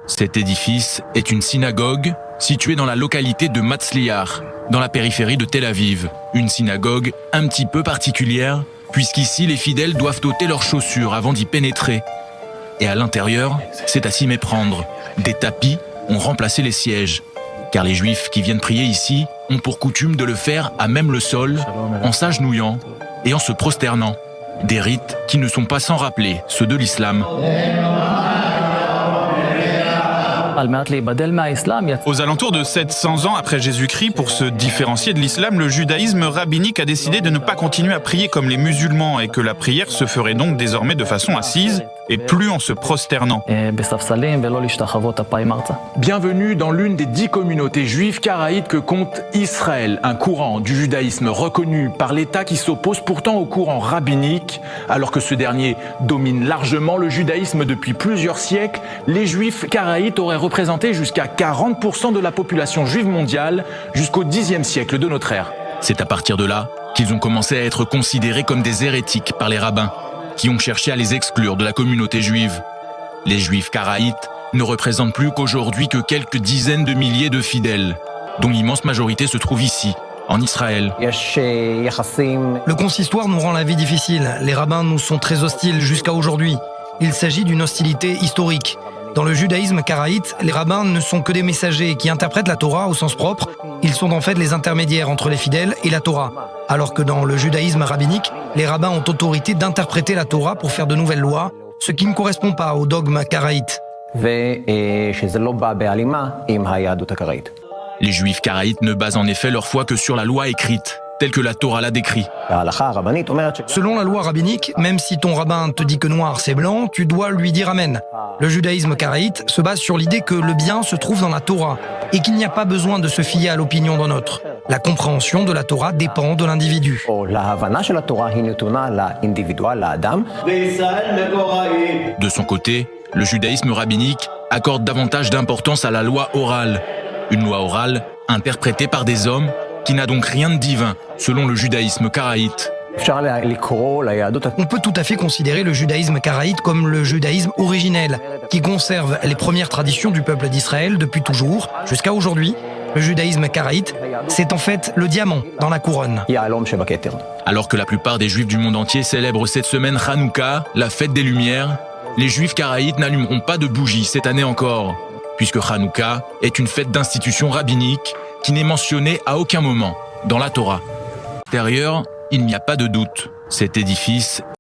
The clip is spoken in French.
Cet édifice est une synagogue située dans la localité de Matzliar, dans la périphérie de Tel Aviv. Une synagogue un petit peu particulière, puisqu'ici les fidèles doivent ôter leurs chaussures avant d'y pénétrer. Et à l'intérieur, c'est à s'y méprendre. Des tapis ont remplacé les sièges, car les Juifs qui viennent prier ici ont pour coutume de le faire à même le sol, en s'agenouillant et en se prosternant. Des rites qui ne sont pas sans rappeler ceux de l'islam. Aux alentours de 700 ans après Jésus-Christ, pour se différencier de l'islam, le judaïsme rabbinique a décidé de ne pas continuer à prier comme les musulmans et que la prière se ferait donc désormais de façon assise et plus en se prosternant. Bienvenue dans l'une des 10 communautés juives karaïtes que compte Israël, un courant du judaïsme reconnu par l'État qui s'oppose pourtant au courant rabbinique. Alors que ce dernier domine largement le judaïsme depuis plusieurs siècles, les juifs karaïtes auraient représenté jusqu'à 40% de la population juive mondiale jusqu'au Xe siècle de notre ère. C'est à partir de là qu'ils ont commencé à être considérés comme des hérétiques par les rabbins, qui ont cherché à les exclure de la communauté juive. Les juifs karaïtes ne représentent plus qu'aujourd'hui que quelques dizaines de milliers de fidèles, dont l'immense majorité se trouve ici, en Israël. Le consistoire nous rend la vie difficile. Les rabbins nous sont très hostiles jusqu'à aujourd'hui. Il s'agit d'une hostilité historique. Dans le judaïsme karaïte, les rabbins ne sont que des messagers qui interprètent la Torah au sens propre. Ils sont en fait les intermédiaires entre les fidèles et la Torah. Alors que dans le judaïsme rabbinique, les rabbins ont autorité d'interpréter la Torah pour faire de nouvelles lois, ce qui ne correspond pas au dogme karaïte. Les juifs karaïtes ne basent en effet leur foi que sur la loi écrite, telle que la Torah la décrit. Selon la loi rabbinique, même si ton rabbin te dit que noir c'est blanc, tu dois lui dire amen. Le judaïsme karaïte se base sur l'idée que le bien se trouve dans la Torah et qu'il n'y a pas besoin de se fier à l'opinion d'un autre. La compréhension de la Torah dépend de l'individu. De son côté, le judaïsme rabbinique accorde davantage d'importance à la loi orale. Une loi orale interprétée par des hommes qui n'a donc rien de divin, selon le judaïsme karaïte. On peut tout à fait considérer le judaïsme karaïte comme le judaïsme originel, qui conserve les premières traditions du peuple d'Israël depuis toujours, jusqu'à aujourd'hui. Le judaïsme karaïte, c'est en fait le diamant dans la couronne. Alors que la plupart des juifs du monde entier célèbrent cette semaine Hanouka, la fête des Lumières, les juifs karaïtes n'allumeront pas de bougies cette année encore, puisque Hanouka est une fête d'institution rabbinique qui n'est mentionnée à aucun moment dans la Torah. À l'intérieur, il n'y a pas de doute, cet édifice